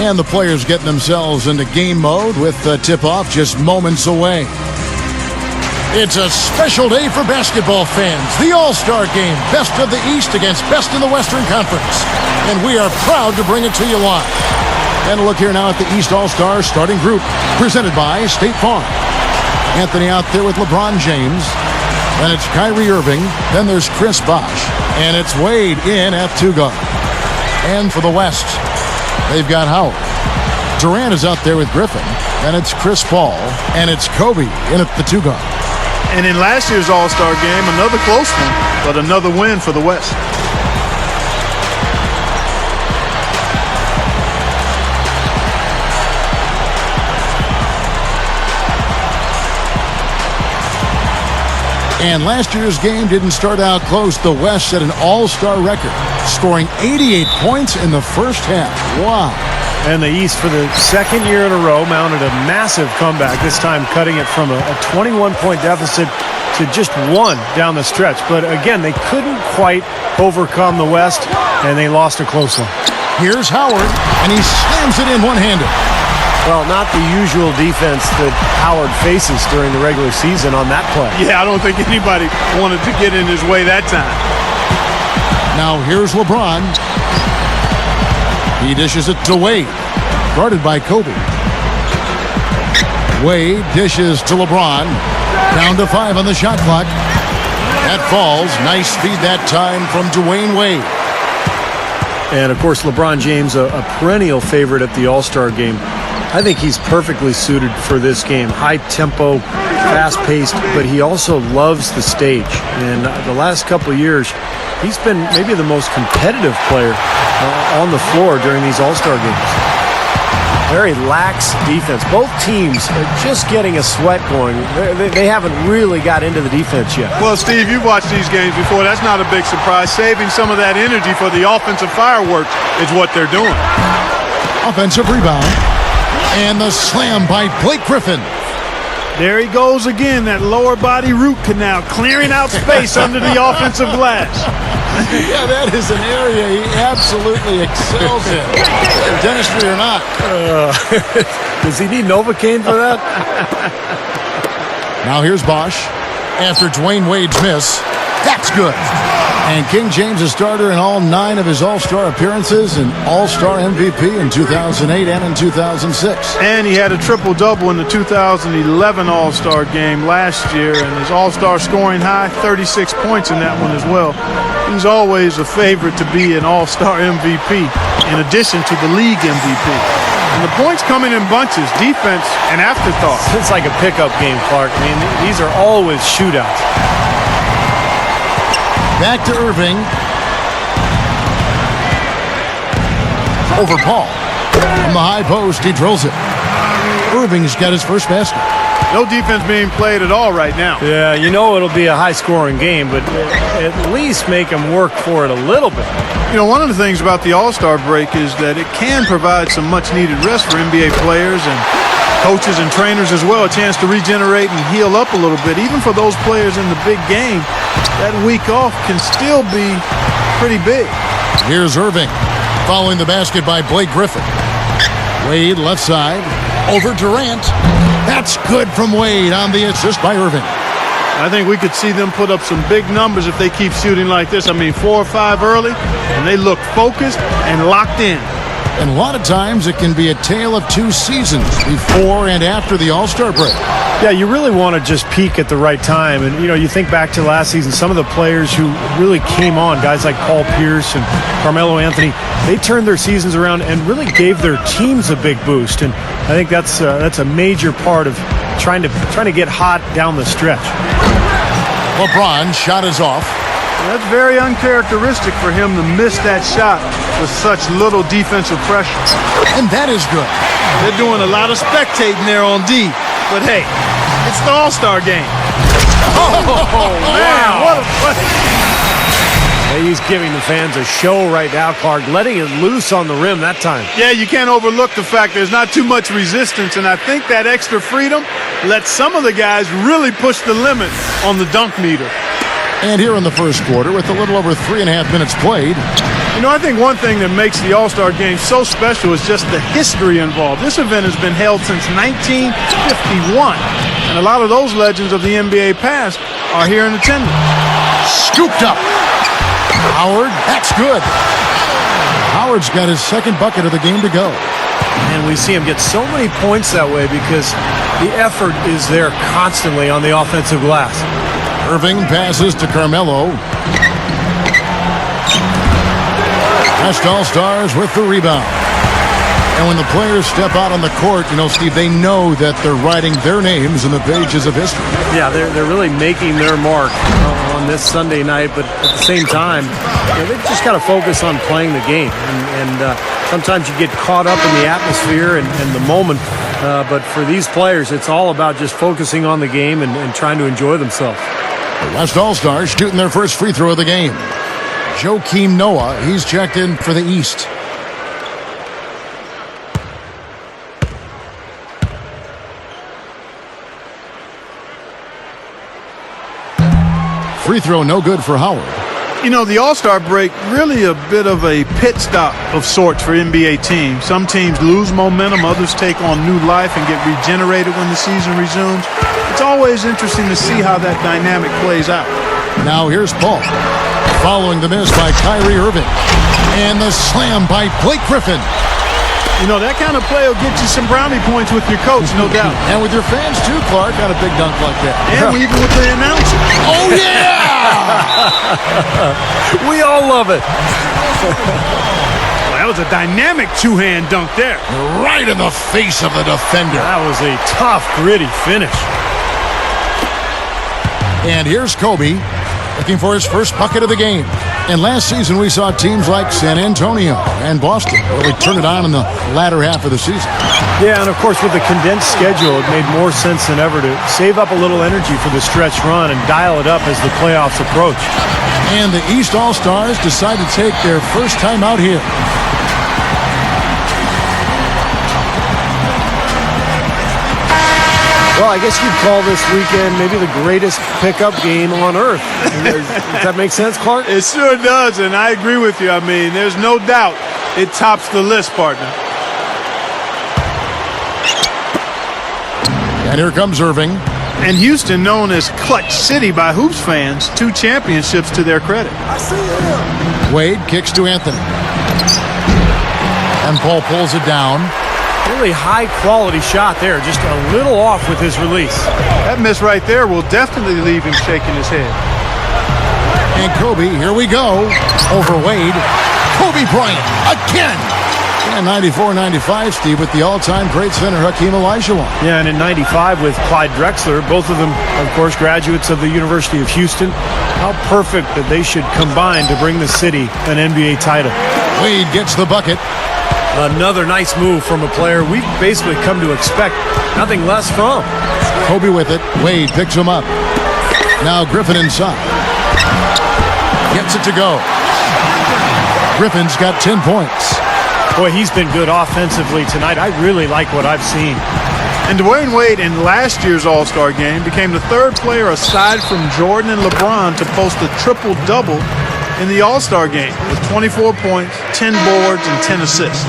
And the players getting themselves into game mode with the tip-off just moments away. It's a special day for basketball fans. The All-Star Game, best of the East against best in the Western Conference. And we are proud to bring it to you live. And a look here now at the East All-Star starting group, presented by State Farm. Anthony out there with LeBron James. Then it's Kyrie Irving. Then there's Chris Bosh. And it's Wade in at two guard. And for the West, they've got Howard. Durant is out there with Griffin. Then it's Chris Paul. And it's Kobe in at the two guard. And in last year's All-Star Game, another close one, but another win for the West. And last year's game didn't start out close. The West set an all-star record, scoring 88 points in the first half. Wow. And the East, for the second year in a row, mounted a massive comeback, this time cutting it from a 21-point deficit to just one down the stretch. But again, they couldn't quite overcome the West, and they lost a close one. Here's Howard, and he slams it in one-handed. Well, not the usual defense that Howard faces during the regular season on that play. Yeah, I don't think anybody wanted to get in his way that time. Now here's LeBron. He dishes it to Wade, guarded by Kobe. Wade dishes to LeBron. Down to 5 on the shot clock. That falls. Nice feed that time from Dwyane Wade. And, of course, LeBron James, a perennial favorite at the All-Star Game. I think he's perfectly suited for this game. High tempo, fast-paced, but he also loves the stage. And the last couple of years, he's been maybe the most competitive player on the floor during these All-Star games. Very lax defense. Both teams are just getting a sweat going. They haven't really got into the defense yet. Well, Steve, you've watched these games before. That's not a big surprise. Saving some of that energy for the offensive fireworks is what they're doing. Offensive rebound. And the slam by Blake Griffin. There he goes again, that lower body root canal, clearing out space under the offensive glass. Yeah, that is an area he absolutely excels in. Dentistry or not. Does he need Novocaine for that? Now here's Bosh. After Dwyane Wade's miss, that's good. And King James, a starter in all 9 of his All-Star appearances and All-Star MVP in 2008 and in 2006. And he had a triple-double in the 2011 All-Star game last year, and his All-Star scoring high, 36 points in that one as well. He's always a favorite to be an All-Star MVP, in addition to the league MVP. And the points coming in bunches, defense, and afterthought. It's like a pickup game, Clark. I mean, these are always shootouts. Back to Irving. Over Paul. From the high post, he drills it. Irving's got his first basket. No defense being played at all right now. Yeah, you know it'll be a high-scoring game, but at least make them work for it a little bit. You know, one of the things about the All-Star break is that it can provide some much-needed rest for NBA players and coaches and trainers as well, a chance to regenerate and heal up a little bit. Even for those players in the big game, that week off can still be pretty big. Here's Irving, following the basket by Blake Griffin. Wade left side, over Durant. That's good from Wade on the assist by Irving. I think we could see them put up some big numbers if they keep shooting like this. I mean, 4 or 5 early, and they look focused and locked in. And a lot of times it can be a tale of 2 seasons, before and after the All-Star break. Yeah, you really want to just peak at the right time. And, you know, you think back to last season, some of the players who really came on, guys like Paul Pierce and Carmelo Anthony, they turned their seasons around and really gave their teams a big boost. And I think that's a major part of trying to get hot down the stretch. LeBron shot is off. That's very uncharacteristic for him to miss that shot with such little defensive pressure. And that is good. They're doing a lot of spectating there on D. But hey, it's the All-Star game. Oh, man, what a play. Hey, he's giving the fans a show right now, Clark, letting it loose on the rim that time. Yeah, you can't overlook the fact there's not too much resistance, and I think that extra freedom lets some of the guys really push the limit on the dunk meter. And here in the first quarter, with a little over 3.5 minutes played. You know, I think one thing that makes the All-Star Game so special is just the history involved. This event has been held since 1951, and a lot of those legends of the NBA past are here in attendance. Scooped up. Howard, that's good. Howard's got his second bucket of the game to go. And we see him get so many points that way because the effort is there constantly on the offensive glass. Irving passes to Carmelo. West All-Stars with the rebound. And when the players step out on the court, you know, Steve, they know that they're writing their names in the pages of history. Yeah, they're really making their mark on this Sunday night, but at the same time, they've just got to focus on playing the game. And sometimes you get caught up in the atmosphere and the moment, but for these players, it's all about just focusing on the game and trying to enjoy themselves. The West All-Stars shooting their first free throw of the game. Joakim Noah, he's checked in for the East. Free throw no good for Howard. You know, the All-Star break really a bit of a pit stop of sorts for NBA teams. Some teams lose momentum, others take on new life and get regenerated when the season resumes. It's always interesting to see how that dynamic plays out. Now here's Paul, following the miss by Kyrie Irving. And the slam by Blake Griffin. You know, that kind of play will get you some brownie points with your coach, no doubt. And with your fans, too, Clark, got a big dunk like that. And even with the announcer. Oh, yeah! We all love it. Well, that was a dynamic two-hand dunk there. Right in the face of the defender. That was a tough, gritty finish. And here's Kobe, looking for his first bucket of the game. And last season we saw teams like San Antonio and Boston really turn it on in the latter half of the season. Yeah, and of course with the condensed schedule, it made more sense than ever to save up a little energy for the stretch run and dial it up as the playoffs approach. And the East All-Stars decide to take their first time out here. Well, I guess you'd call this weekend maybe the greatest pickup game on earth. Does that make sense, Clark? It sure does, and I agree with you. I mean, there's no doubt it tops the list, partner. And here comes Irving. And Houston, known as Clutch City by Hoops fans, 2 championships to their credit. I see him. Wade kicks to Anthony. And Paul pulls it down. Really high-quality shot there, just a little off with his release. That miss right there will definitely leave him shaking his head. And Kobe, here we go, over Wade. Kobe Bryant, again! And 94-95, Steve, with the all-time great center, Hakeem Olajuwon. Yeah, and in 95 with Clyde Drexler, both of them, of course, graduates of the University of Houston. How perfect that they should combine to bring the city an NBA title. Wade gets the bucket. Another nice move from a player we've basically come to expect nothing less from. Kobe with it. Wade picks him up. Now Griffin inside. Gets it to go. Griffin's got 10 points. Boy, he's been good offensively tonight. I really like what I've seen. And Dwyane Wade in last year's All-Star game became the 3rd player aside from Jordan and LeBron to post a triple-double in the All-Star game with 24 points, 10 boards, and 10 assists.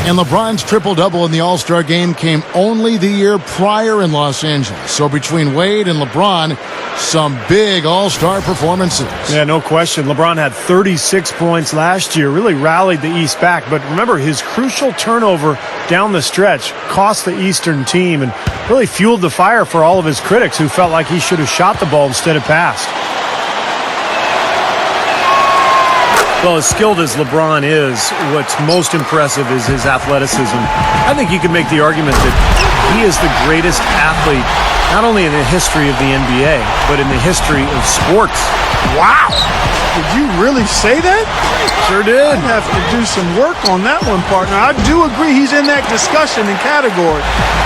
And LeBron's triple-double in the All-Star game came only the year prior in Los Angeles. So between Wade and LeBron, some big All-Star performances. Yeah, no question. LeBron had 36 points last year, really rallied the East back. But remember, his crucial turnover down the stretch cost the Eastern team and really fueled the fire for all of his critics who felt like he should have shot the ball instead of passed. Well, as skilled as LeBron is, what's most impressive is his athleticism. I think you could make the argument that he is the greatest athlete, not only in the history of the NBA, but in the history of sports. Wow! Did you really say that? Sure did. I'd have to do some work on that one, partner. I do agree he's in that discussion and category.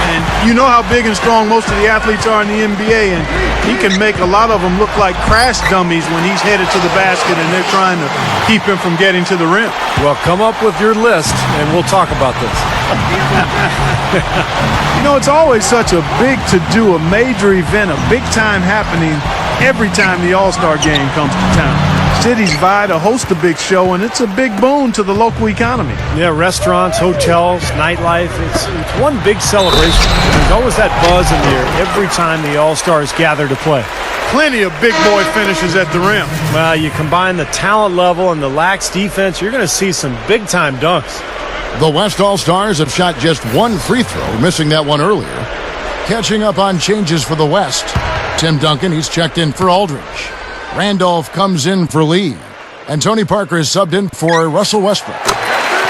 And you know how big and strong most of the athletes are in the NBA, and he can make a lot of them look like crash dummies when he's headed to the basket and they're trying to keep him from getting to the rim. Well, come up with your list, and we'll talk about this. You know, it's always such a big to-do, a major event, a big-time happening every time the All-Star game comes to town. Cities vie to host a big show, and it's a big boon to the local economy. Yeah, restaurants, hotels, nightlife, it's one big celebration. There's always that buzz in the air every time the All-Stars gather to play. Plenty of big boy finishes at the rim. Well, you combine the talent level and the lax defense, you're going to see some big-time dunks. The West All-Stars have shot just one free throw, missing that one earlier. Catching up on changes for the West. Tim Duncan, he's checked in for Aldridge. Randolph comes in for Lee. And Tony Parker is subbed in for Russell Westbrook.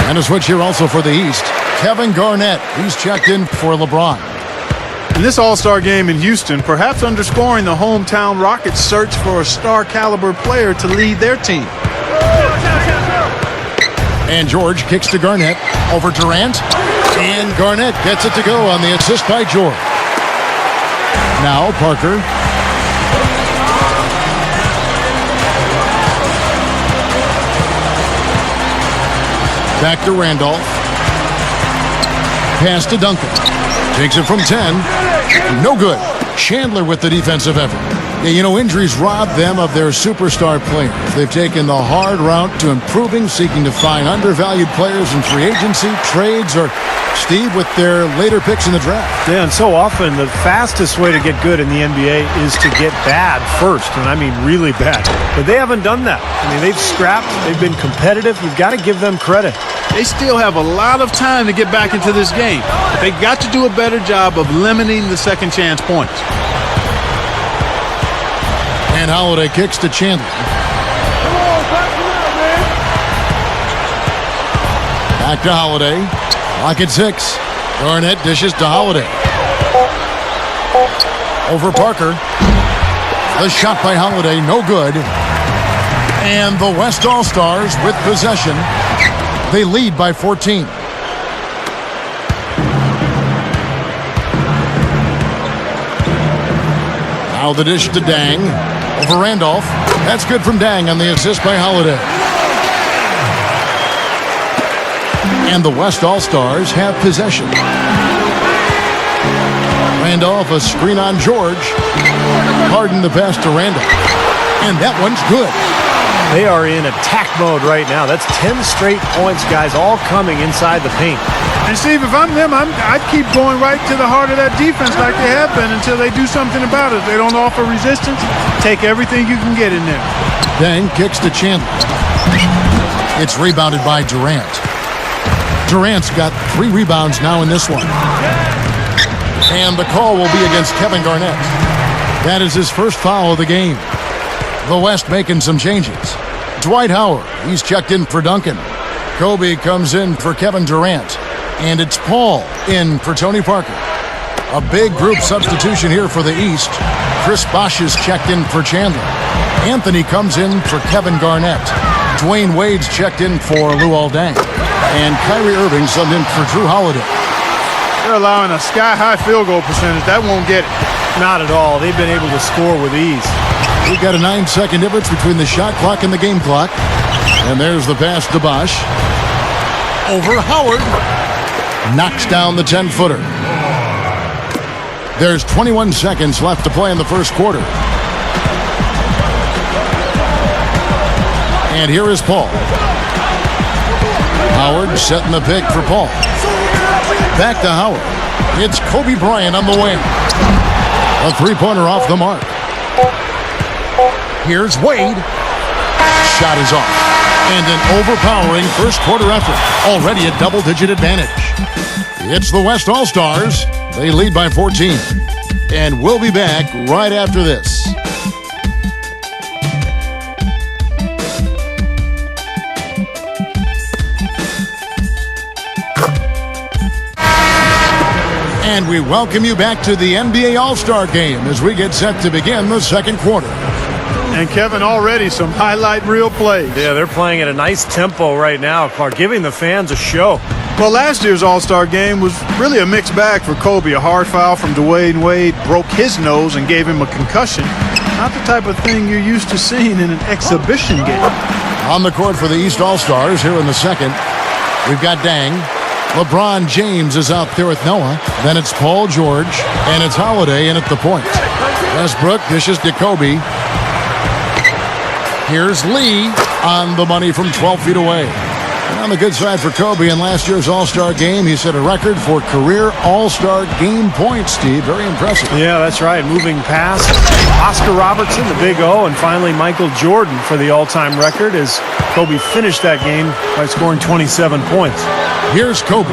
And a switch here also for the East. Kevin Garnett, he's checked in for LeBron. In this All-Star game in Houston, perhaps underscoring the hometown Rockets' search for a star-caliber player to lead their team. And George kicks to Garnett over Durant. And Garnett gets it to go on the assist by George. Now Parker. Back to Randolph. Pass to Duncan. Takes it from 10. No good. Chandler with the defensive effort. Yeah, you know, injuries rob them of their superstar players. They've taken the hard route to improving, seeking to find undervalued players in free agency, trades, or, Steve, with their later picks in the draft. Yeah, and so often the fastest way to get good in the NBA is to get bad first, and I mean really bad. But they haven't done that. I mean, they've scrapped, they've been competitive. You've got to give them credit. They still have a lot of time to get back into this game. But they've got to do a better job of limiting the second chance points. And Holiday kicks to Chandler. Back to Holiday. Clock at 6. Garnett dishes to Holiday. Over Parker. The shot by Holiday, no good. And the West All-Stars with possession. They lead by 14. Now the dish to Dang. Over Randolph. That's good from Dang on the assist by Holiday. And the West All-Stars have possession. Randolph, a screen on George. Harden the pass to Randolph. And that one's good. They are in attack mode right now. That's 10 straight points, guys, all coming inside the paint. And, Steve, if I'm them, I'd keep going right to the heart of that defense like they have been until they do something about it. If they don't offer resistance, take everything you can get in there. Dang kicks to Chandler. It's rebounded by Durant. Durant's got 3 rebounds now in this one. And the call will be against Kevin Garnett. That is his first foul of the game. The West making some changes. Dwight Howard, he's checked in for Duncan. Kobe comes in for Kevin Durant. And it's Paul in for Tony Parker. A big group substitution here for the East. Chris Bosh is checked in for Chandler. Anthony comes in for Kevin Garnett. Dwayne Wade's checked in for Luol Deng. And Kyrie Irving subbed in for Drew Holiday. They're allowing a sky-high field goal percentage. That won't get it. Not at all. They've been able to score with ease. We've got a 9-second difference between the shot clock and the game clock. And there's the pass to Bosh. Over Howard. Knocks down the 10-footer. There's 21 seconds left to play in the first quarter. And here is Paul. Howard setting the pick for Paul. Back to Howard. It's Kobe Bryant on the wing. A three-pointer off the mark. Here's Wade. Shot is off. And an overpowering first quarter effort. Already a double-digit advantage. It's the West All-Stars. They lead by 14. And we'll be back right after this. And we welcome you back to the NBA All-Star Game as we get set to begin the second quarter. And, Kevin, already some highlight reel plays. Yeah, they're playing at a nice tempo right now, giving the fans a show. Well, last year's All-Star Game was really a mixed bag for Kobe. A hard foul from Dwyane Wade broke his nose and gave him a concussion. Not the type of thing you're used to seeing in an exhibition game. On the court for the East All-Stars here in the second, we've got Dang. LeBron James is out there with Noah. Then it's Paul George, and it's Holiday in at the point. Westbrook dishes to Kobe. Here's Lee on the money from 12 feet away. And on the good side for Kobe, in last year's All-Star game, he set a record for career All-Star game points, Steve. Very impressive. Yeah, that's right. Moving past Oscar Robertson, the Big O, and finally Michael Jordan for the all-time record as Kobe finished that game by scoring 27 points. Here's Kobe.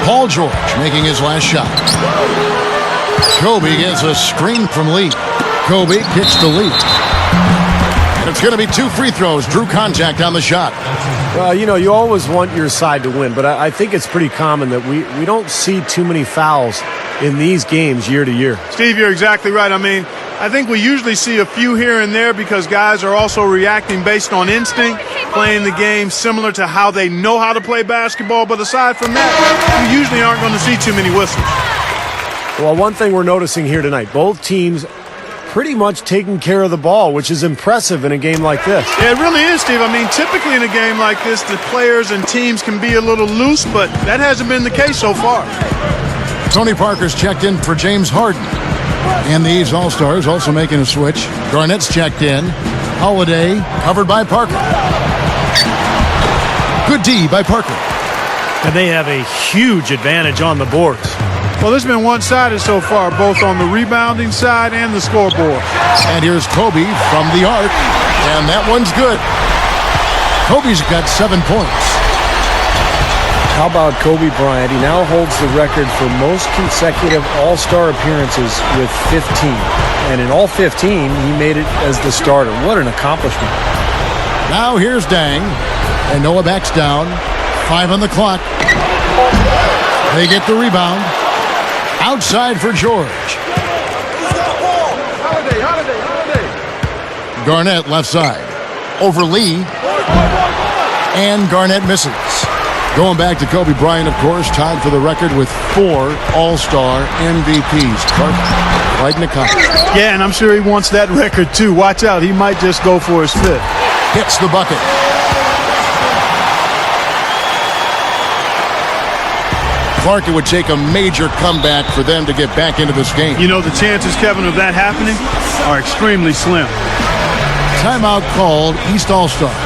Paul George making his last shot. Kobe gets a screen from Lee. Kobe kicks to Lee. And it's going to be 2 free throws. Drew contact on the shot. Well, you know, you always want your side to win, but I think it's pretty common that we don't see too many fouls in these games year to year. Steve, you're exactly right. I mean, I think we usually see a few here and there because guys are also reacting based on instinct, playing the game similar to how they know how to play basketball. But aside from that, we usually aren't going to see too many whistles. Well, one thing we're noticing here tonight, both teams pretty much taking care of the ball, which is impressive in a game like this. Yeah, it really is, Steve. I mean, typically in a game like this, the players and teams can be a little loose, but that hasn't been the case so far. Tony Parker's checked in for James Harden. And these All-Stars also making a switch. Garnett's checked in. Holiday covered by Parker. Good D by Parker. And they have a huge advantage on the boards. Well, this has been one-sided so far, both on the rebounding side and the scoreboard. And here's Kobe from the arc. And that one's good. Kobe's got 7 points. How about Kobe Bryant? He now holds the record for most consecutive All-Star appearances with 15. And in all 15, he made it as the starter. What an accomplishment. Now here's Dang. And Noah backs down. 5 on the clock. They get the rebound. Outside for George. Garnett left side. Over Lee. And Garnett misses. Going back to Kobe Bryant, of course, tied for the record with 4 All-Star MVPs. Quite an accomplishment. Yeah, and I'm sure he wants that record too. Watch out, he might just go for his 5th. Hits the bucket. Clark, it would take a major comeback for them to get back into this game. You know, the chances, Kevin, of that happening are extremely slim. Timeout called East All-Stars.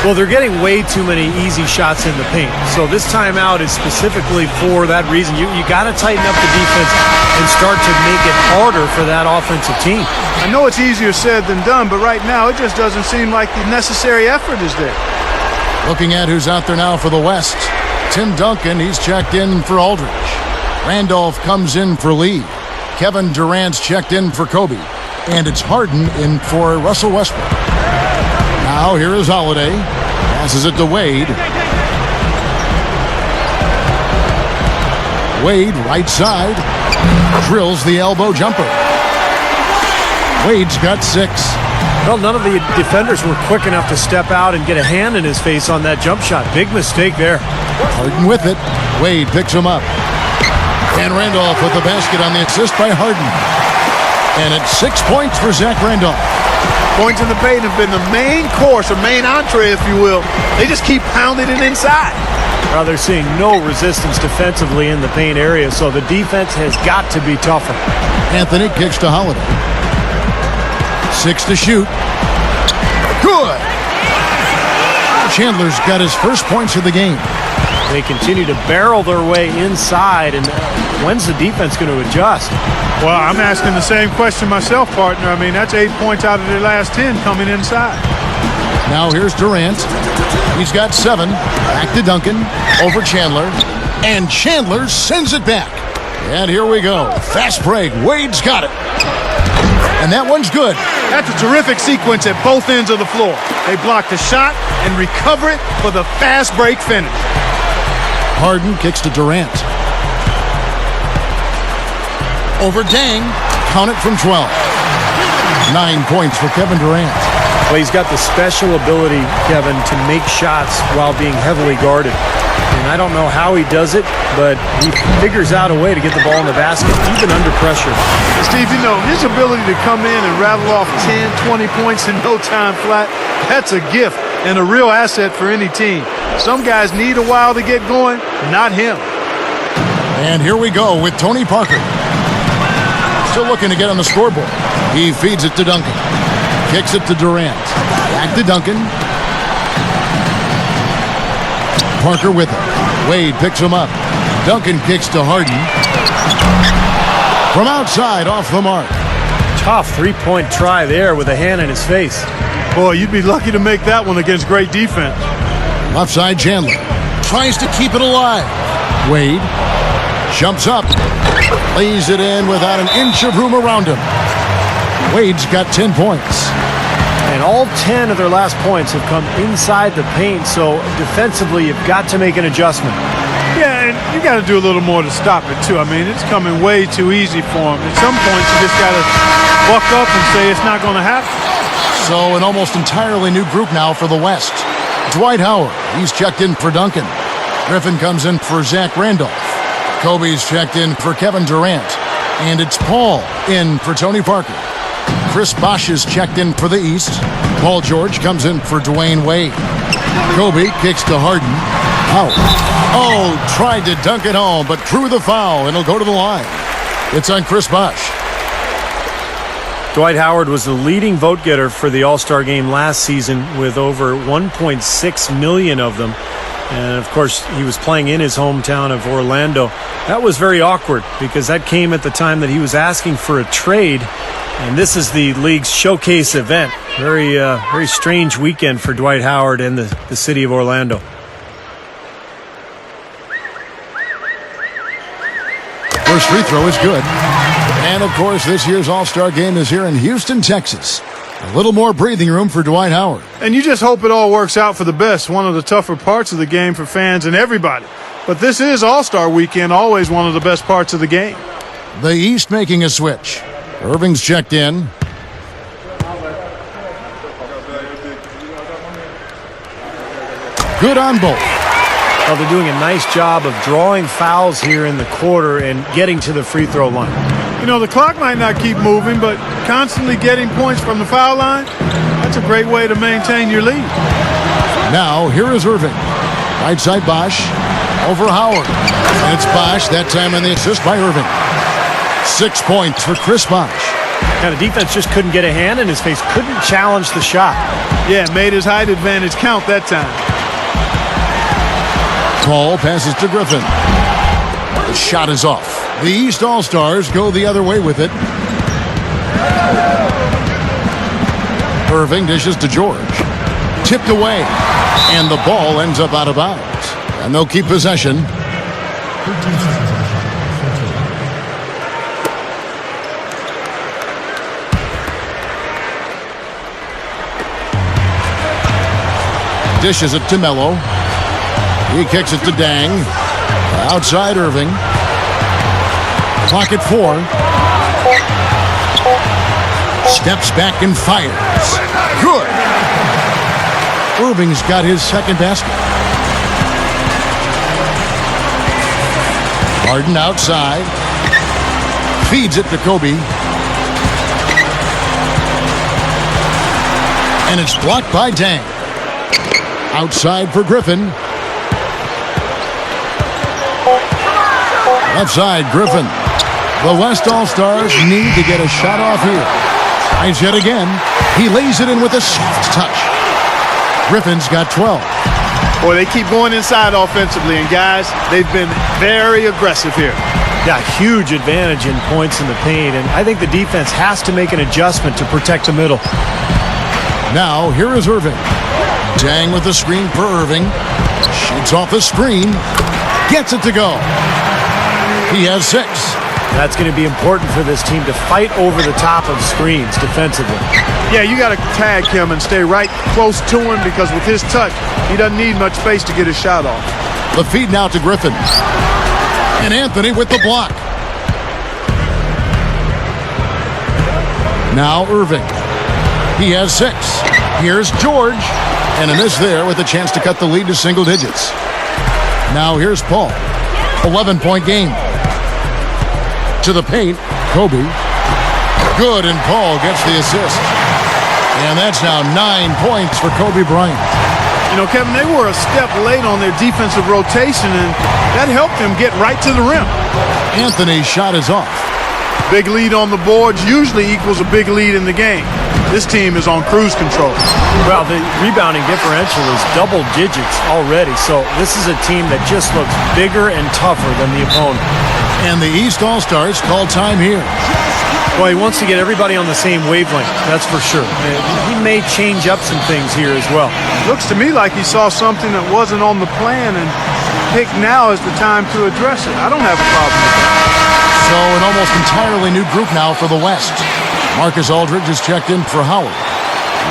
Well, they're getting way too many easy shots in the paint. So this timeout is specifically for that reason. You got to tighten up the defense and start to make it harder for that offensive team. I know it's easier said than done, but right now it just doesn't seem like the necessary effort is there. Looking at who's out there now for the West. Tim Duncan, he's checked in for Aldridge. Randolph comes in for Lee. Kevin Durant's checked in for Kobe. And it's Harden in for Russell Westbrook. Now here is Holiday. Passes it to Wade. Wade, right side. Drills the elbow jumper. Wade's got 6. Well, none of the defenders were quick enough to step out and get a hand in his face on that jump shot. Big mistake there. Harden with it. Wade picks him up. And Randolph with the basket on the assist by Harden. And it's 6 points for Zach Randolph. Points in the paint have been the main course, or main entree, if you will. They just keep pounding it inside. Well, they're seeing no resistance defensively in the paint area, so the defense has got to be tougher. Anthony kicks to Holiday. 6 to shoot. Good. Chandler's got his first points of the game. They continue to barrel their way inside, and when's the defense going to adjust? Well, I'm asking the same question myself, partner. I mean, that's 8 points out of their last 10 coming inside. Now here's Durant. He's got 7. Back to Duncan. Over Chandler. And Chandler sends it back. And here we go. Fast break. Wade's got it. And that one's good. That's a terrific sequence at both ends of the floor. They block the shot and recover it for the fast break finish. Harden kicks to Durant. Over Dang. Count it from 12. 9 points for Kevin Durant. Well, he's got the special ability, Kevin, to make shots while being heavily guarded. And I don't know how he does it, but he figures out a way to get the ball in the basket, even under pressure. Steve, you know, his ability to come in and rattle off 10, 20 points in no time flat, that's a gift and a real asset for any team. Some guys need a while to get going, not him. And here we go with Tony Parker. Still looking to get on the scoreboard. He feeds it to Duncan. Kicks it to Durant. Back to Duncan. Parker with it. Wade picks him up. Duncan kicks to Harden. From outside, off the mark. Tough three-point try there with a hand in his face. Boy, you'd be lucky to make that one against great defense. Left side, Chandler tries to keep it alive. Wade jumps up, lays it in without an inch of room around him. Wade's got 10 points. And all 10 of their last points have come inside the paint, so defensively you've got to make an adjustment. Yeah, and you got to do a little more to stop it, too. I mean, it's coming way too easy for him. At some points, you just got to buck up and say it's not going to happen. So an almost entirely new group now for the West. Dwight Howard, he's checked in for Duncan. Griffin comes in for Zach Randolph. Kobe's checked in for Kevin Durant. And it's Paul in for Tony Parker. Chris Bosh is checked in for the East. Paul George comes in for Dwyane Wade. Kobe kicks to Harden. Out. Oh, tried to dunk it home, but drew the foul, and he'll go to the line. It's on Chris Bosh. Dwight Howard was the leading vote getter for the All-Star game last season with over 1.6 million of them. And, of course, he was playing in his hometown of Orlando. That was very awkward because that came at the time that he was asking for a trade. And this is the league's showcase event. Very strange weekend for Dwight Howard and the city of Orlando. First free throw is good. And, of course, this year's All-Star game is here in Houston, Texas. A little more breathing room for Dwight Howard. And you just hope it all works out for the best. One of the tougher parts of the game for fans and everybody. But this is All-Star weekend, always one of the best parts of the game. The East making a switch. Irving's checked in. Good on both. Well, they're doing a nice job of drawing fouls here in the quarter and getting to the free throw line. You know, the clock might not keep moving, but constantly getting points from the foul line, that's a great way to maintain your lead. Now, here is Irving. Right side Bosh over Howard. And it's Bosh, that time on the assist by Irving. 6 points for Chris Bosh. Kind of defense just couldn't get a hand in his face, couldn't challenge the shot. Yeah, made his height advantage count that time. Paul passes to Griffin. The shot is off. The East All-Stars go the other way with it. Irving dishes to George. Tipped away. And the ball ends up out of bounds. And they'll keep possession. Dishes it to Melo. He kicks it to Dang. Outside Irving. Clock at 4. Steps back and fires. Good. Irving's got his second basket. Harden outside. Feeds it to Kobe. And it's blocked by Dang. Outside for Griffin. Left side, Griffin. The West All-Stars need to get a shot off here. Tries yet again. He lays it in with a soft touch. Griffin's got 12. Boy, they keep going inside offensively, and guys, they've been very aggressive here. Yeah, huge advantage in points in the paint, and I think the defense has to make an adjustment to protect the middle. Now, here is Irving. Dang with the screen for Irving. Shoots off the screen. Gets it to go. He has 6. That's going to be important for this team to fight over the top of screens defensively. Yeah, you got to tag him and stay right close to him because with his touch, he doesn't need much space to get his shot off. The feed now to Griffin. And Anthony with the block. Now Irving. He has 6. Here's George. And a miss there with a chance to cut the lead to single digits. Now here's Paul. 11-point game. To the paint, Kobe. Good, and Paul gets the assist. And that's now 9 points for Kobe Bryant. You know, Kevin, they were a step late on their defensive rotation, and that helped them get right to the rim. Anthony's shot is off. Big lead on the boards usually equals a big lead in the game. This team is on cruise control. Well, the rebounding differential is double digits already, so this is a team that just looks bigger and tougher than the opponent. And the East All-Stars call time here. Well, he wants to get everybody on the same wavelength, that's for sure. He may change up some things here as well. Looks to me like he saw something that wasn't on the plan and picked now as the time to address it. I don't have a problem with that. So an almost entirely new group now for the West. Marcus Aldridge is checked in for Howard.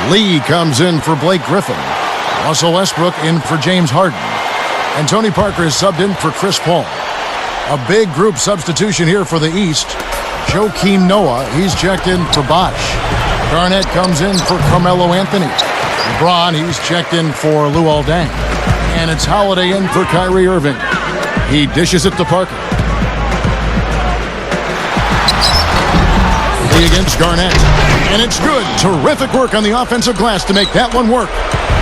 Lee comes in for Blake Griffin. Russell Westbrook in for James Harden. And Tony Parker is subbed in for Chris Paul. A big group substitution here for the East. Joakim Noah, he's checked in for Bosh. Garnett comes in for Carmelo Anthony. LeBron, he's checked in for Luol Deng. And it's Holiday in for Kyrie Irving. He dishes it to Parker. Lee against Garnett. And it's good. Terrific work on the offensive glass to make that one work.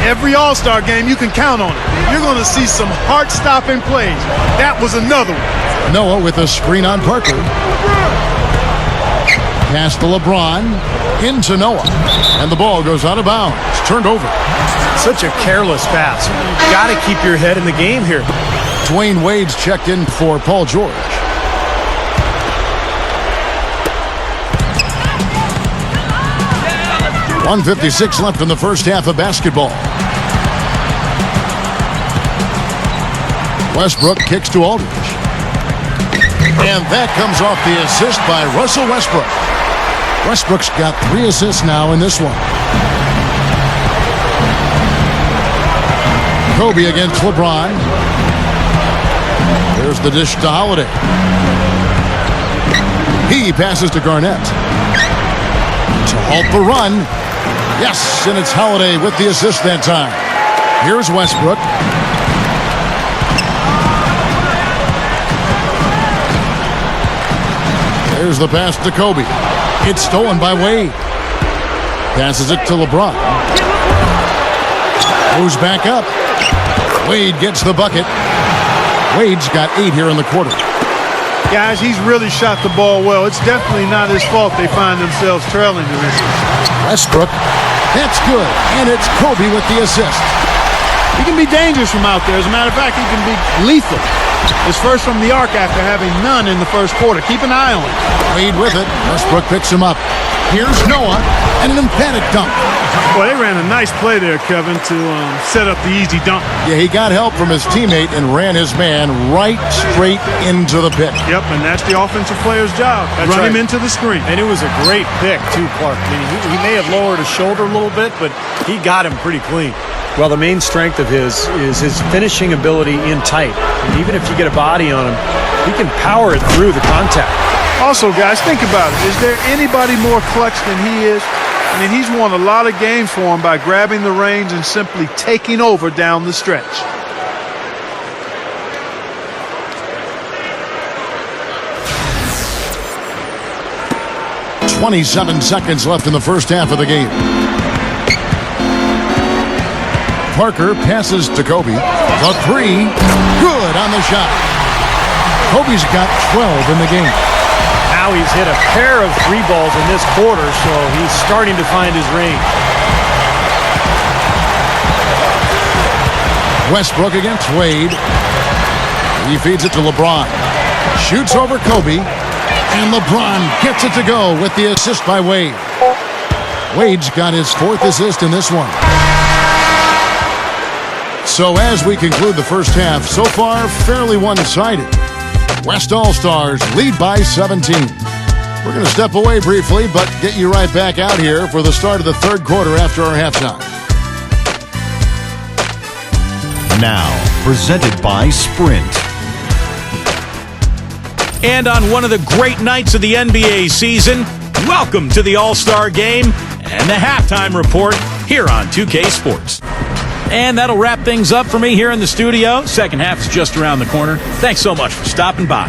Every All-Star game, you can count on it. You're going to see some heart-stopping plays. That was another one. Noah with a screen on Parker. Pass to LeBron. Into Noah. And the ball goes out of bounds. Turned over. Such a careless pass. You've got to keep your head in the game here. Dwyane Wade's checked in for Paul George. .156 left in the first half of basketball. Westbrook kicks to Aldridge. And that comes off the assist by Russell Westbrook. Westbrook's got 3 assists now in this one. Kobe against LeBron. There's the dish to Holiday. He passes to Garnett. To halt the run. Yes, and it's Holiday with the assist that time. Here's Westbrook. There's the pass to Kobe. It's stolen by Wade. Passes it to LeBron. Moves back up. Wade gets the bucket. Wade's got 8 here in the quarter. Guys, he's really shot the ball well. It's definitely not his fault they find themselves trailing to this. Westbrook. That's good. And it's Kobe with the assist. He can be dangerous from out there. As a matter of fact, he can be lethal. His first from the arc after having none in the first quarter. Keep an eye on him. Wade with it. Westbrook picks him up. Here's Noah and an emphatic dunk. Well, they ran a nice play there, Kevin, to set up the easy dunk. Yeah, he got help from his teammate and ran his man right straight into the pick. Yep, and that's the offensive player's job. Run him into the screen. And it was a great pick, too, Clark. I mean, he may have lowered his shoulder a little bit, but he got him pretty clean. Well, the main strength of his is his finishing ability in tight. And even if you get a body on him, he can power it through the contact. Also, guys, think about it. Is there anybody more clutch than he is? I mean, he's won a lot of games for him by grabbing the reins and simply taking over down the stretch. .27 seconds left in the first half of the game. Parker passes to Kobe. The 3. Good on the shot. Kobe's got 12 in the game. Now he's hit a pair of 3 balls in this quarter, so he's starting to find his range. Westbrook against Wade. He feeds it to LeBron. Shoots over Kobe. And LeBron gets it to go with the assist by Wade. Wade's got his 4th assist in this one. So as we conclude the first half, so far fairly one-sided. West All-Stars lead by 17. We're going to step away briefly, but get you right back out here for the start of the third quarter after our halftime. Now, presented by Sprint. And on one of the great nights of the NBA season, welcome to the All-Star Game and the halftime report here on 2K Sports. And that'll wrap things up for me here in the studio. Second half is just around the corner. Thanks so much for stopping by.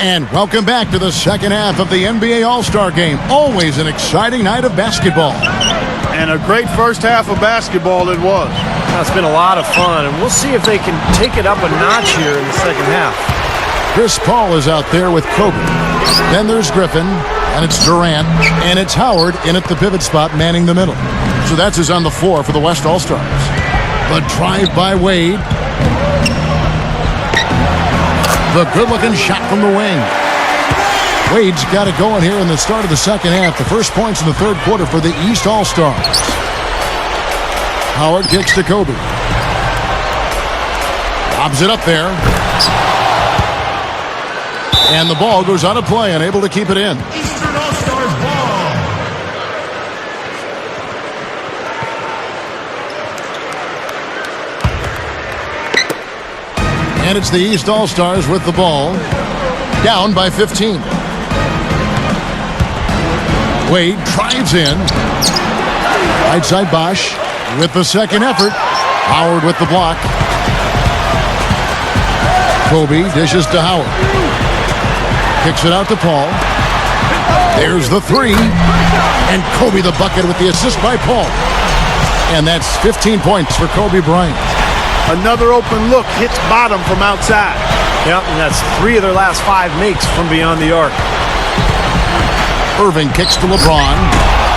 And welcome back to the second half of the NBA All-Star Game. Always an exciting night of basketball. And a great first half of basketball it was. It's been a lot of fun, and we'll see if they can take it up a notch here in the second half. Chris Paul is out there with Kobe. Then there's Griffin. And it's Durant, and it's Howard in at the pivot spot, manning the middle. So that's his on the floor for the West All-Stars. The drive by Wade. The good-looking shot from the wing. Wade's got it going here in the start of the second half. The first points in the third quarter for the East All-Stars. Howard kicks to Kobe. Lobs it up there. And the ball goes out of play, unable to keep it in. Eastern All-Stars ball. And it's the East All-Stars with the ball. Down by 15. Wade drives in. Right side Bosch with the second effort. Howard with the block. Kobe dishes to Howard. Kicks it out to Paul. There's the three. And Kobe the bucket with the assist by Paul. And that's 15 points for Kobe Bryant. Another open look, hits bottom from outside. Yep, and that's 3 of their last 5 makes from beyond the arc. Irving kicks to LeBron.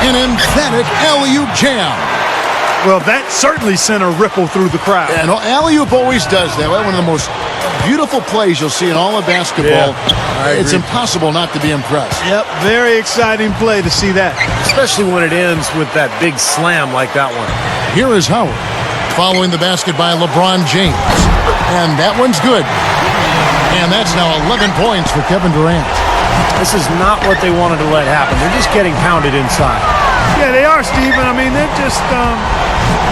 An emphatic alley-oop jam. Well, that certainly sent a ripple through the crowd. And alley-oop always does that. One of the most beautiful plays you'll see in all of basketball. Yeah, it's impossible not to be impressed. Yep, very exciting play to see that. Especially when it ends with that big slam like that one. Here is Howard following the basket by LeBron James. And that one's good. And that's now 11 points for Kevin Durant. This is not what they wanted to let happen. They're just getting pounded inside. Yeah, they are, Steven. I mean, they're just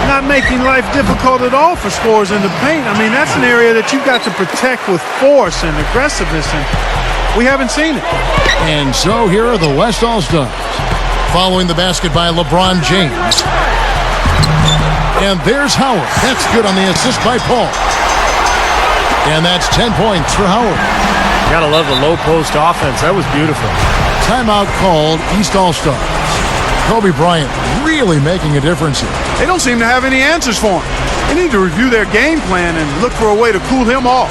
not making life difficult at all for scorers in the paint. I mean, that's an area that you've got to protect with force and aggressiveness, and we haven't seen it. And so here are the West All-Stars following the basket by LeBron James. And there's Howard. That's good on the assist by Paul. And that's 10 points for Howard. Gotta love the low post offense. That was beautiful. Timeout called, East All-Stars. Kobe Bryant really making a difference here. They don't seem to have any answers for him. They need to review their game plan and look for a way to cool him off.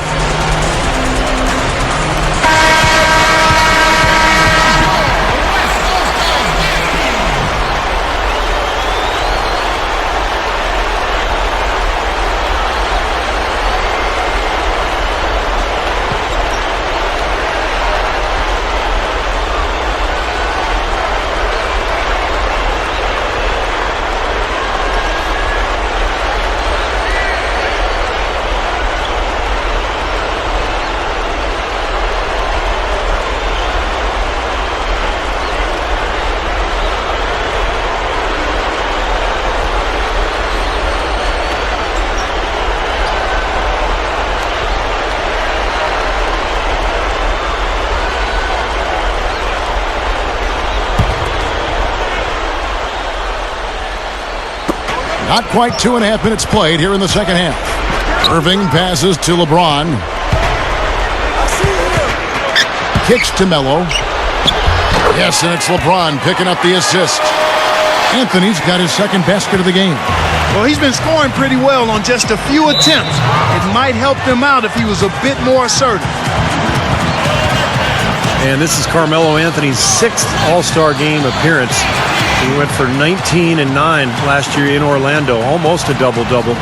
Not quite 2.5 minutes played here in the second half. Irving passes to LeBron. Kicks to Melo. Yes, and it's LeBron picking up the assist. Anthony's got his second basket of the game. Well, he's been scoring pretty well on just a few attempts. It might help them out if he was a bit more assertive. And this is Carmelo Anthony's 6th All-Star game appearance. He went for 19 and 9 last year in Orlando, almost a double-double.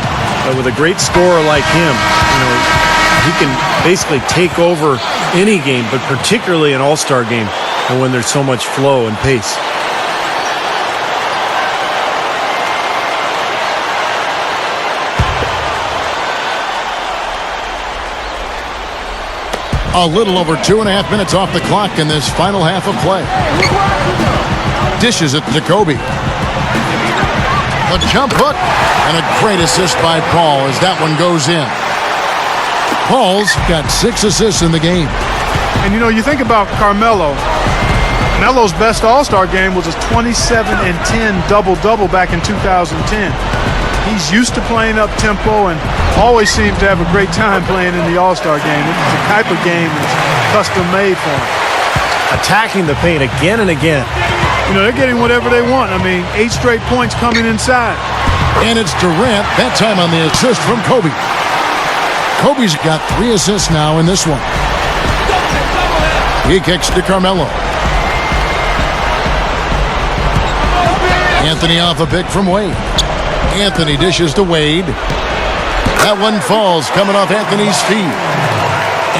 But with a great scorer like him, he can basically take over any game, but particularly an All-Star game when there's so much flow and pace. A little over 2.5 minutes off the clock in this final half of play. Dishes it to Kobe. A jump hook and a great assist by Paul as that one goes in. Paul's got 6 assists in the game. And you think about Carmelo. Melo's best All-Star game was a 27 and 10 double-double back in 2010. He's used to playing up-tempo and always seems to have a great time playing in the All-Star game. It's the type of game that's custom-made for him. Attacking the paint again and again. They're getting whatever they want. 8 straight points coming inside. And it's Durant, that time on the assist from Kobe. Kobe's got 3 assists now in this one. He kicks to Carmelo. Anthony off a pick from Wade. Anthony dishes to Wade. That one falls coming off Anthony's feet.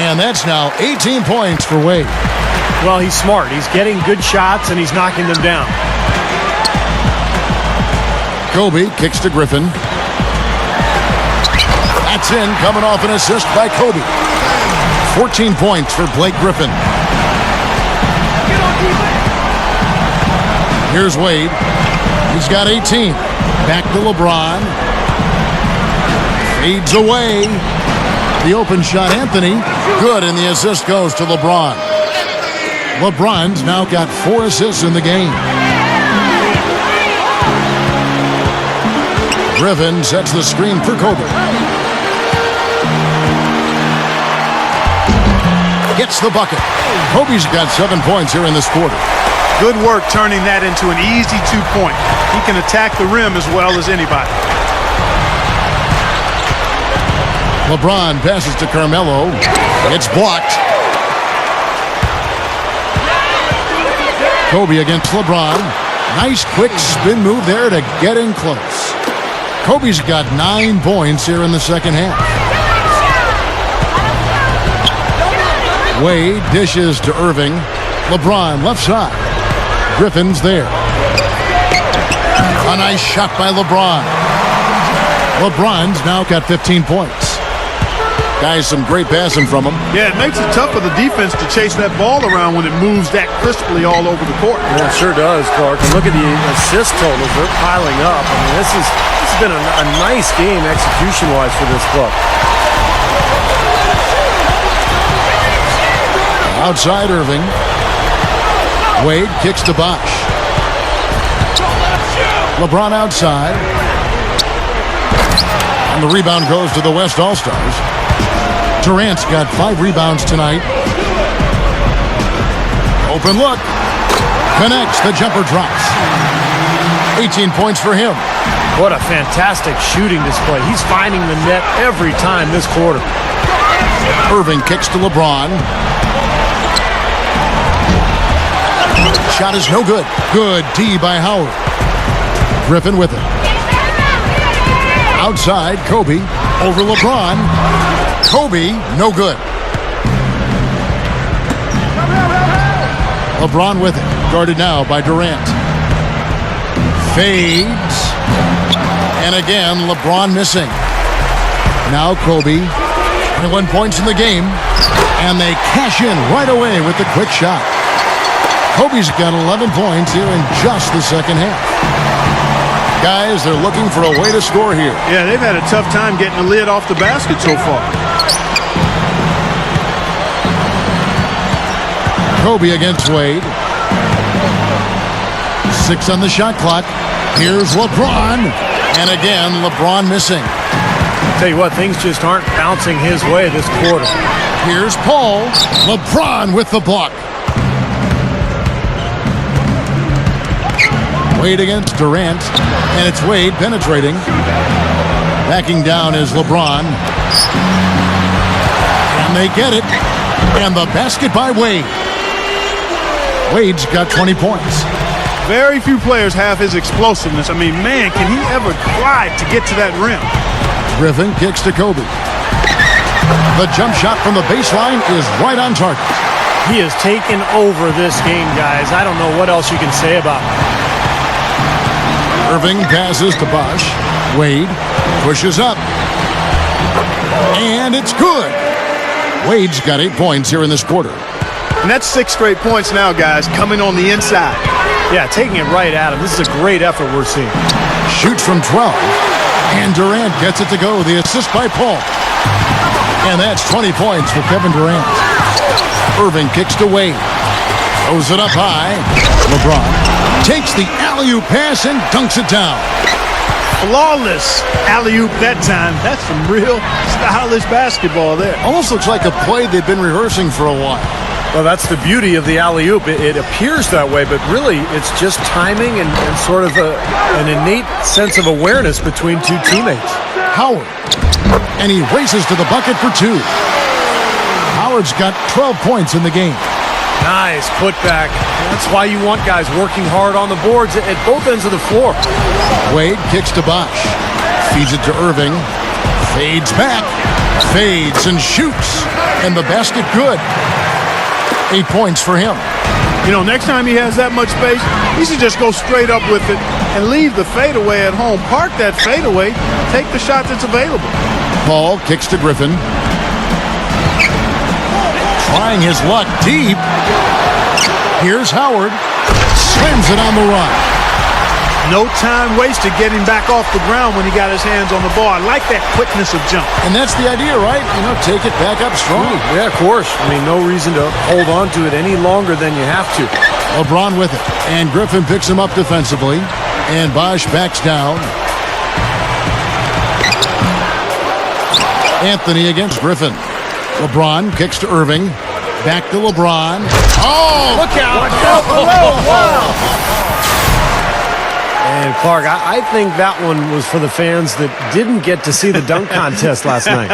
And that's now 18 points for Wade. Well, he's smart. He's getting good shots, and he's knocking them down. Kobe kicks to Griffin. That's in, coming off an assist by Kobe. 14 points for Blake Griffin. Here's Wade. He's got 18. Back to LeBron. Fades away. The open shot, Anthony. Good, and the assist goes to LeBron. LeBron's now got 4 assists in the game. Griffin sets the screen for Kobe. Gets the bucket. Kobe's got 7 points here in this quarter. Good work turning that into an easy 2-point. He can attack the rim as well as anybody. LeBron passes to Carmelo. It's blocked. Kobe against LeBron. Nice quick spin move there to get in close. Kobe's got 9 points here in the second half. Wade dishes to Irving. LeBron left side. Griffin's there. A nice shot by LeBron. LeBron's now got 15 points. Guys, some great passing from him. Yeah, it makes it tough for the defense to chase that ball around when it moves that crisply all over the court. Yeah, it sure does, Clark. And look at the assist totals. They're piling up. I mean, this has been a nice game execution-wise for this club. Outside Irving. Wade kicks to Bosh. LeBron outside. And the rebound goes to the West All-Stars. Durant's got 5 rebounds tonight. Open look. Connects. The jumper drops. 18 points for him. What a fantastic shooting display. He's finding the net every time this quarter. Irving kicks to LeBron. Shot is no good. Good D by Howard. Griffin with it. Outside, Kobe. Over LeBron. Kobe, no good. LeBron with it. Guarded now by Durant. Fades. And again, LeBron missing. Now Kobe. 21 points in the game. And they cash in right away with the quick shot. Kobe's got 11 points here in just the second half. Guys, they're looking for a way to score here. Yeah, they've had a tough time getting the lid off the basket so far. Kobe against Wade. 6 on the shot clock. Here's LeBron. And again, LeBron missing. Tell you what, things just aren't bouncing his way this quarter. Here's Paul. LeBron with the block. Wade against Durant. And it's Wade penetrating. Backing down is LeBron. And they get it. And the basket by Wade. Wade's got 20 points. Very few players have his explosiveness. I mean, man, can he ever glide to get to that rim? Griffin kicks to Kobe. The jump shot from the baseline is right on target. He has taken over this game, guys. I don't know what else you can say about him. Irving passes to Bosh. Wade pushes up. And it's good. Wade's got 8 points here in this quarter. And that's 6 straight points now, guys, coming on the inside. Yeah, taking it right at him. This is a great effort we're seeing. Shoots from 12. And Durant gets it to go. The assist by Paul. And that's 20 points for Kevin Durant. Irving kicks to Wade. Throws it up high. LeBron takes the alley-oop pass and dunks it down. Flawless alley-oop that time. That's some real stylish basketball there. Almost looks like a play they've been rehearsing for a while. Well, that's the beauty of the alley-oop. It appears that way, but really it's just timing and sort of an innate sense of awareness between two teammates. Howard. And he races to the bucket for 2. Howard's got 12 points in the game. Nice putback. That's why you want guys working hard on the boards at both ends of the floor. Wade kicks to Bosch. Feeds it to Irving. Fades back. Fades and shoots. And the basket good. 8 points for him. You know, next time he has that much space, he should just go straight up with it and leave the fadeaway at home. Park that fadeaway. Take the shot that's available. Paul kicks to Griffin. Trying his luck deep. Here's Howard. Slams it on the run. No time wasted getting back off the ground when he got his hands on the ball. I like that quickness of jump. And that's the idea, right? You know, take it back up strong. Yeah, of course. I mean, no reason to hold on to it any longer than you have to. LeBron with it. And Griffin picks him up defensively. And Bosch backs down. Anthony against Griffin. LeBron kicks to Irving. Back to LeBron. Oh! Look out! And Clark, I think that one was for the fans that didn't get to see the dunk contest last night.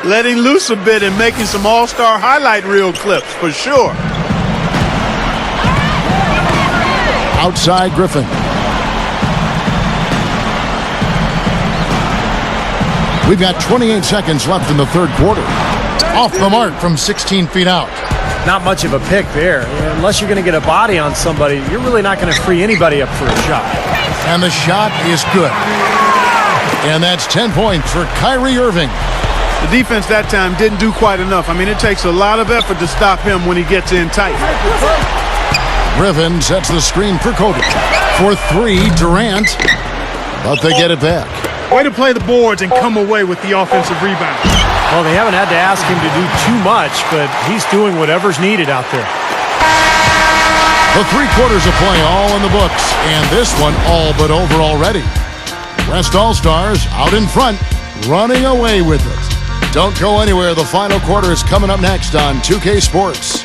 Letting loose a bit and making some all-star highlight reel clips, for sure. Outside Griffin. We've got 28 seconds left in the third quarter. Off the mark from 16 feet out. Not much of a pick there. Unless you're going to get a body on somebody, you're really not going to free anybody up for a shot. And the shot is good. And that's 10 points for Kyrie Irving. The defense that time didn't do quite enough. I mean, it takes a lot of effort to stop him when he gets in tight. Griffin sets the screen for Kobe. For three, Durant. But they get it back. Way to play the boards and come away with the offensive rebound. Well, they haven't had to ask him to do too much, but he's doing whatever's needed out there. The 3 quarters of play all in the books, and this one all but over already. West All-Stars out in front, running away with it. Don't go anywhere. The final quarter is coming up next on 2K Sports.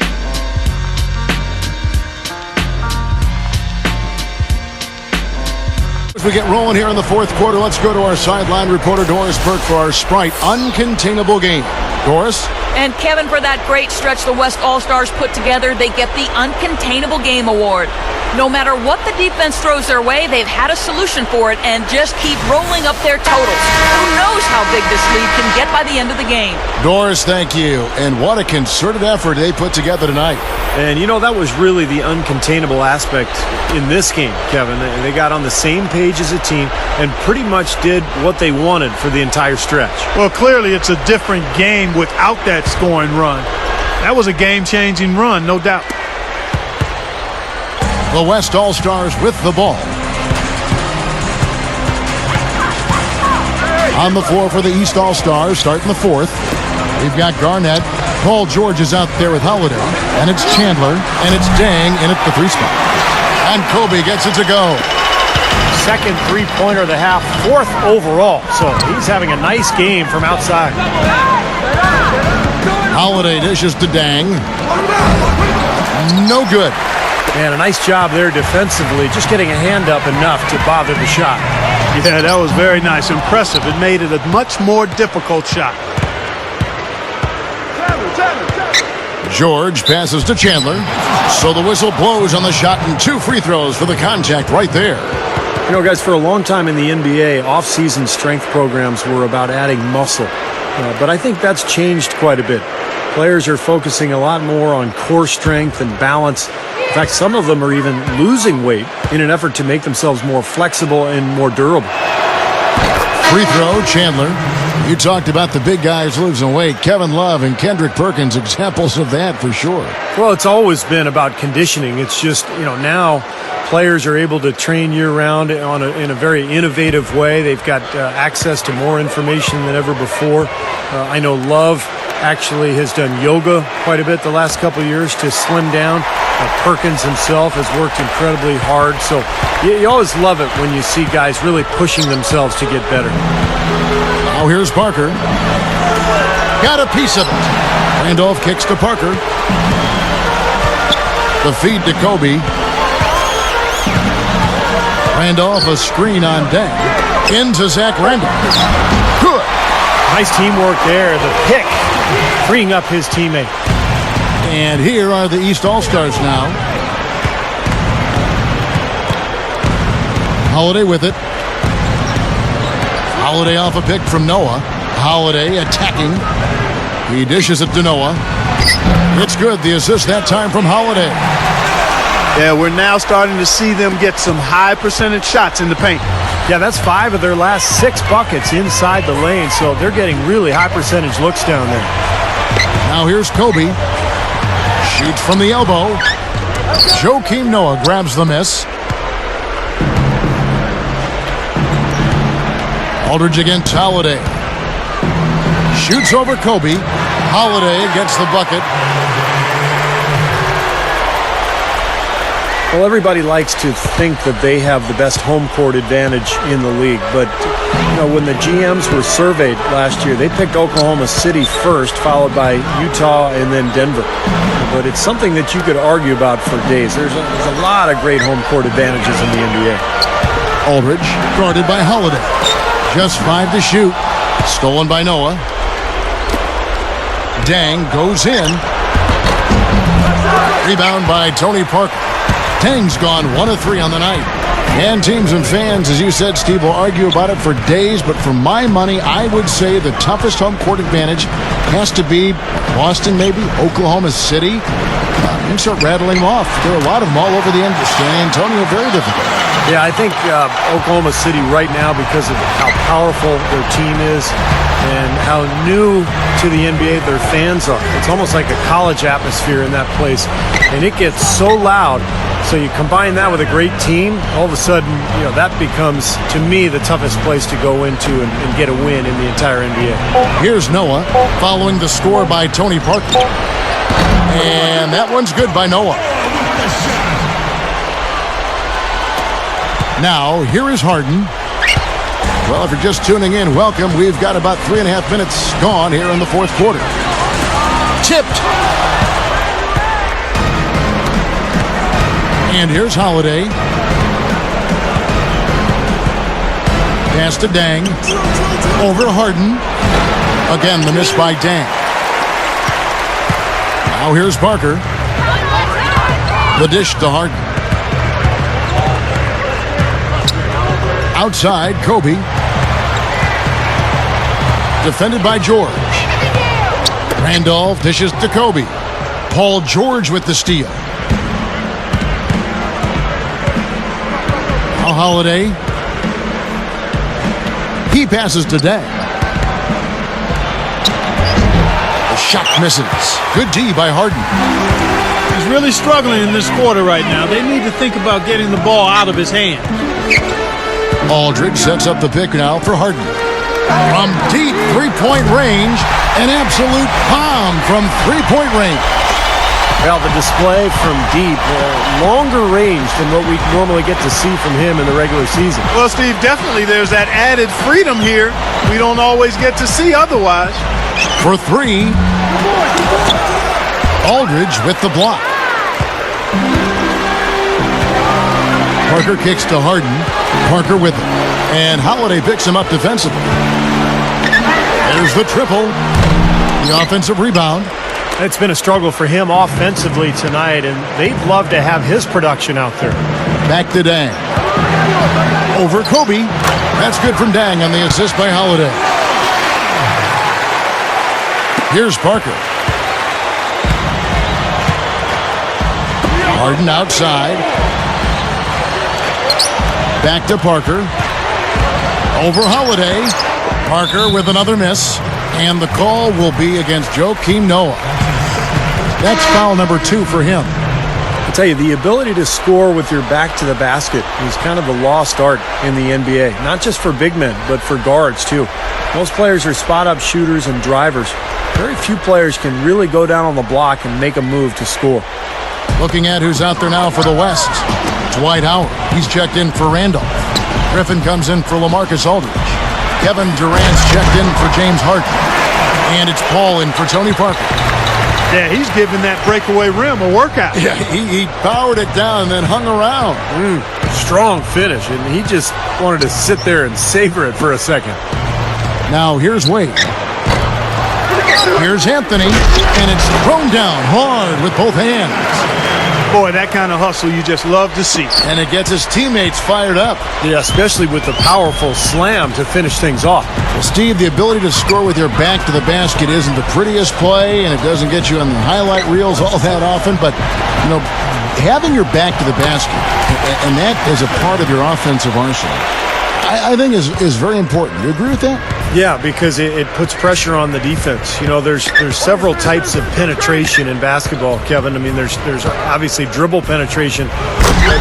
As we get rolling here in the fourth quarter, let's go to our sideline reporter, Doris Burke, for our Sprite Uncontainable game. Doris? And Kevin, for that great stretch the West All-Stars put together, they get the Uncontainable Game Award. No matter what the defense throws their way, they've had a solution for it and just keep rolling up their totals. Who knows how big this lead can get by the end of the game. Doris, thank you. And what a concerted effort they put together tonight. And, you know, that was really the uncontainable aspect in this game, Kevin. They got on the same page as a team and pretty much did what they wanted for the entire stretch. Well, clearly it's a different game without that scoring run. That was a game-changing run, no doubt. The West All-Stars with the ball. On the floor for the East All-Stars, starting the fourth. We've got Garnett. Paul George is out there with Holiday. And it's Chandler. And it's Dang in at the 3 spot. And Kobe gets it to go. Second three-pointer of the half, 4th overall. So he's having a nice game from outside. Holiday dishes to Dang. No good. And a nice job there defensively, just getting a hand up enough to bother the shot. Yeah, that was very nice. Impressive. It made it a much more difficult shot. George passes to Chandler. So the whistle blows on the shot and 2 free throws for the contact right there. You know, guys, for a long time in the NBA, off-season strength programs were about adding muscle. But I think that's changed quite a bit. Players are focusing a lot more on core strength and balance. In fact, some of them are even losing weight in an effort to make themselves more flexible and more durable. Free throw, Chandler. You talked about the big guys losing weight. Kevin Love and Kendrick Perkins, examples of that for sure. Well, it's always been about conditioning. It's just, you know, now players are able to train year-round in a very innovative way. They've got access to more information than ever before. I know Love actually has done yoga quite a bit the last couple of years to slim down. Perkins himself has worked incredibly hard. So you always love it when you see guys really pushing themselves to get better. Now here's Parker. Got a piece of it. Randolph kicks to Parker. The feed to Kobe. Randolph, a screen on Dang. Into Zach Randolph. Good. Nice teamwork there. The pick, freeing up his teammate. And here are the East All-Stars now. Holiday with it. Holiday off a pick from Noah. Holiday attacking. He dishes it to Noah. It's good. The assist that time from Holiday. Yeah, we're now starting to see them get some high percentage shots in the paint. Yeah, that's 5 of their last 6 buckets inside the lane, so they're getting really high percentage looks down there. Now here's Kobe. Shoots from the elbow. Joakim Noah grabs the miss. Aldridge against Holiday. Shoots over Kobe. Holiday gets the bucket. Well, everybody likes to think that they have the best home court advantage in the league, but when the GMs were surveyed last year, they picked Oklahoma City first, followed by Utah and then Denver. But it's something that you could argue about for days. There's a lot of great home court advantages in the NBA. Aldridge guarded by Holiday. Just 5 to shoot. Stolen by Noah. Dang goes in. Rebound by Tony Parker. Dang's gone 1 of 3 on the night. And teams and fans, as you said, Steve, will argue about it for days, but for my money, I would say the toughest home court advantage has to be Boston, maybe, Oklahoma City. You can start rattling them off. There are a lot of them all over the end. San Antonio, very difficult. Yeah, I think Oklahoma City right now, because of how powerful their team is and how new to the NBA their fans are. It's almost like a college atmosphere in that place, and it gets so loud. So you combine that with a great team, all of a sudden, that becomes, to me, the toughest place to go into and get a win in the entire NBA. Here's Noah following the score by Tony Parker. And that one's good by Noah. Now, here is Harden. Well, if you're just tuning in, welcome. We've got about 3.5 minutes gone here in the fourth quarter. Tipped. And here's Holiday. Pass to Dang. Over Harden. Again, the miss by Dang. Now here's Parker. The dish to Harden. Outside, Kobe. Defended by George. Randolph dishes to Kobe. Paul George with the steal. Now Holiday. He passes to Dang. The shot misses. Good D by Harden. He's really struggling in this quarter right now. They need to think about getting the ball out of his hand. Aldridge sets up the pick now for Harden. From deep three-point range, an absolute bomb from three-point range. Well, the display from deep, longer range than what we normally get to see from him in the regular season. Well, Steve, definitely there's that added freedom here we don't always get to see otherwise. For 3, Aldridge with the block. Parker kicks to Harden. Parker with it. And Holiday picks him up defensively. There's the triple. The offensive rebound. It's been a struggle for him offensively tonight, and they'd love to have his production out there. Back to Dang. Over Kobe. That's good from Dang on the assist by Holiday. Here's Parker. Harden outside. Back to Parker. Over Holiday. Parker with another miss. And the call will be against Joakim Noah. That's foul number 2 for him. I tell you, the ability to score with your back to the basket is kind of the lost art in the NBA. Not just for big men, but for guards too. Most players are spot-up shooters and drivers. Very few players can really go down on the block and make a move to score. Looking at who's out there now for the West. Dwight Howard. He's checked in for Randolph. Griffin comes in for LaMarcus Aldridge. Kevin Durant's checked in for James Harden. And it's Paul in for Tony Parker. Yeah, he's giving that breakaway rim a workout. Yeah, he powered it down and then hung around. Strong finish, and he just wanted to sit there and savor it for a second. Now here's Wade. Here's Anthony, and it's thrown down hard with both hands. Boy, that kind of hustle you just love to see. And it gets his teammates fired up. Yeah, especially with the powerful slam to finish things off. Well, Steve, the ability to score with your back to the basket isn't the prettiest play, and it doesn't get you on the highlight reels all that often, but, you know, having your back to the basket, and that is a part of your offensive arsenal, I think is very important. Do you agree with that? Yeah, because it puts pressure on the defense. You know, there's several types of penetration in basketball, Kevin. I mean, there's obviously dribble penetration,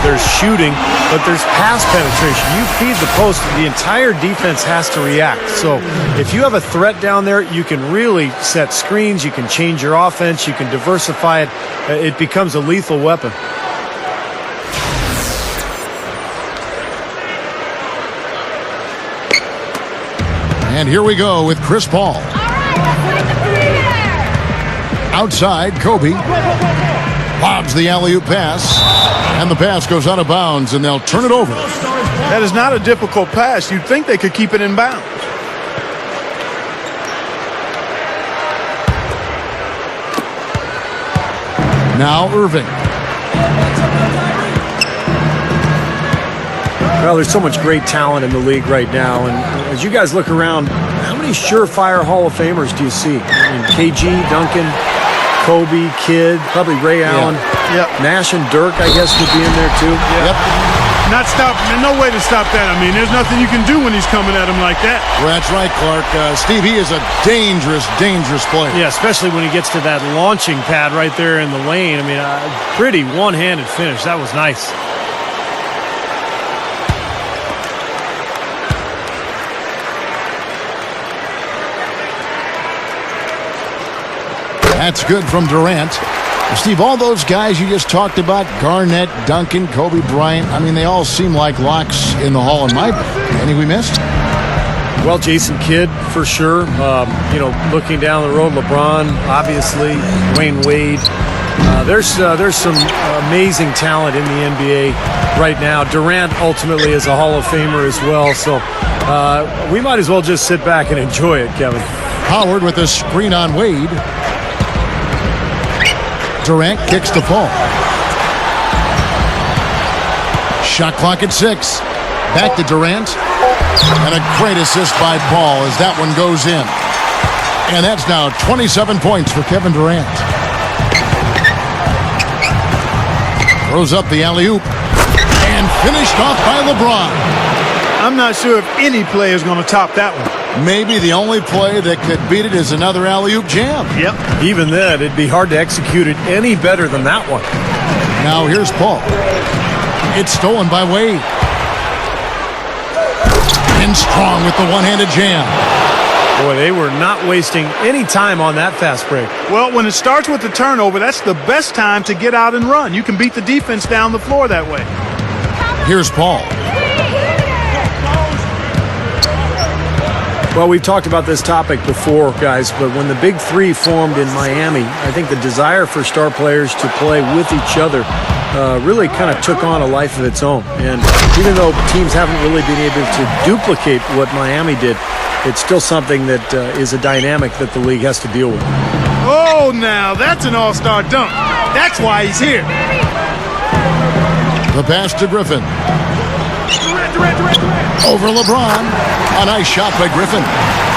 there's shooting, but there's pass penetration. You feed the post, the entire defense has to react. So if you have a threat down there, you can really set screens, you can change your offense, you can diversify it. It becomes a lethal weapon. And here we go with Chris Paul. Outside, Kobe lobs the alley-oop pass, and the pass goes out of bounds, and they'll turn it over. That is not a difficult pass. You'd think they could keep it in bounds. Now Irving. Well, there's so much great talent in the league right now, and as you guys look around, how many surefire Hall of Famers do you see? I mean, KG, Duncan, Kobe, Kidd, probably Ray Allen, Nash and Dirk, I guess, would be in there too. Not stop. No way to stop that. I mean, there's nothing you can do when he's coming at him like that. Well, that's right, Clark. Steve, he is a dangerous, dangerous player. Yeah, especially when he gets to that launching pad right there in the lane. I mean, pretty one-handed finish. That was nice. That's good from Durant. Steve, all those guys you just talked about, Garnett, Duncan, Kobe, Bryant, I mean, they all seem like locks in the Hall in my book. Any we missed? Well, Jason Kidd, for sure. You know, looking down the road, LeBron, obviously, Dwyane Wade. There's some amazing talent in the NBA right now. Durant ultimately is a Hall of Famer as well, so we might as well just sit back and enjoy it, Kevin. Howard with a screen on Wade. Durant kicks the ball. Shot clock at 6. Back to Durant. And a great assist by Paul as that one goes in. And that's now 27 points for Kevin Durant. Throws up the alley-oop. And finished off by LeBron. I'm not sure if any play is going to top that one. Maybe the only play that could beat it is another alley-oop jam. Yep. Even then, it'd be hard to execute it any better than that one. Now here's Paul. It's stolen by Wade. And strong with the one-handed jam. Boy, they were not wasting any time on that fast break. Well, when it starts with the turnover, that's the best time to get out and run. You can beat the defense down the floor that way. Here's Paul. Well, we've talked about this topic before, guys, but when the Big Three formed in Miami, I think the desire for star players to play with each other really kind of took on a life of its own. And even though teams haven't really been able to duplicate what Miami did, it's still something that is a dynamic that the league has to deal with. Oh, now that's an all-star dunk. That's why he's here. The pass to Griffin. Over LeBron. A nice shot by Griffin.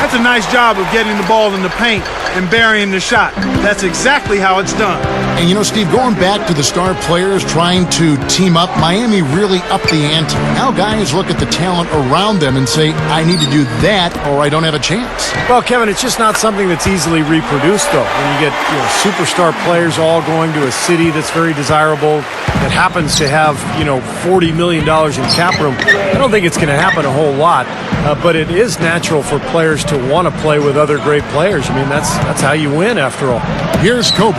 That's a nice job of getting the ball in the paint and burying the shot. That's exactly how it's done. And you know, Steve, going back to the star players trying to team up, Miami really upped the ante. Now guys look at the talent around them and say, I need to do that or I don't have a chance. Well, Kevin, it's just not something that's easily reproduced, though. When you get superstar players all going to a city that's very desirable, that happens to have, $40 million in cap room, I don't think it's going to happen a whole lot. But it is natural for players to want to play with other great players. I mean, that's how you win, after all. Here's Kobe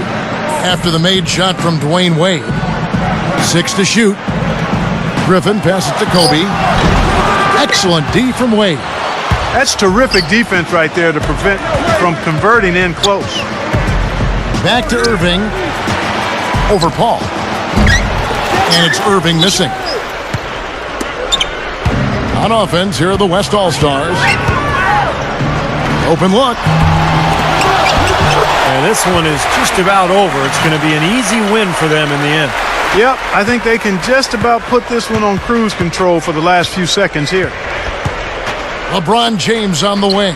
after the made shot from Dwyane Wade. 6 to shoot. Griffin passes to Kobe. Excellent D from Wade. That's terrific defense right there to prevent from converting in close. Back to Irving. Over Paul. And it's Irving missing. On offense, here are the West All-Stars. Open look. And this one is just about over. It's going to be an easy win for them in the end. Yep, I think they can just about put this one on cruise control for the last few seconds here. LeBron James on the wing.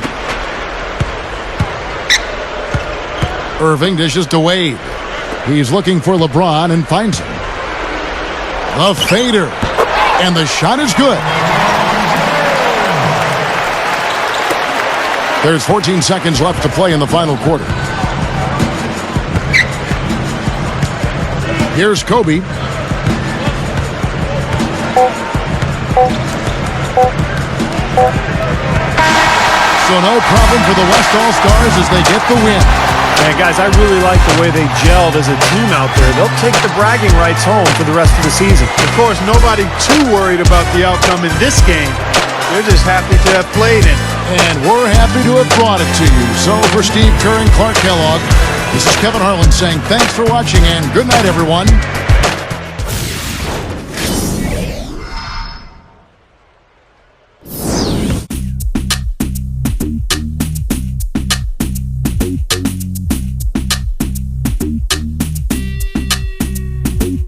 Irving dishes to Wade. He's looking for LeBron and finds him. The fader. And the shot is good. There's 14 seconds left to play in the final quarter. Here's Kobe. So no problem for the West All-Stars as they get the win. Man, guys, I really like the way they gelled as a team out there. They'll take the bragging rights home for the rest of the season. Of course, nobody too worried about the outcome in this game. They're just happy to have played in it. And we're happy to have brought it to you. So for Steve Kerr and Clark Kellogg, this is Kevin Harlan saying thanks for watching and good night, everyone.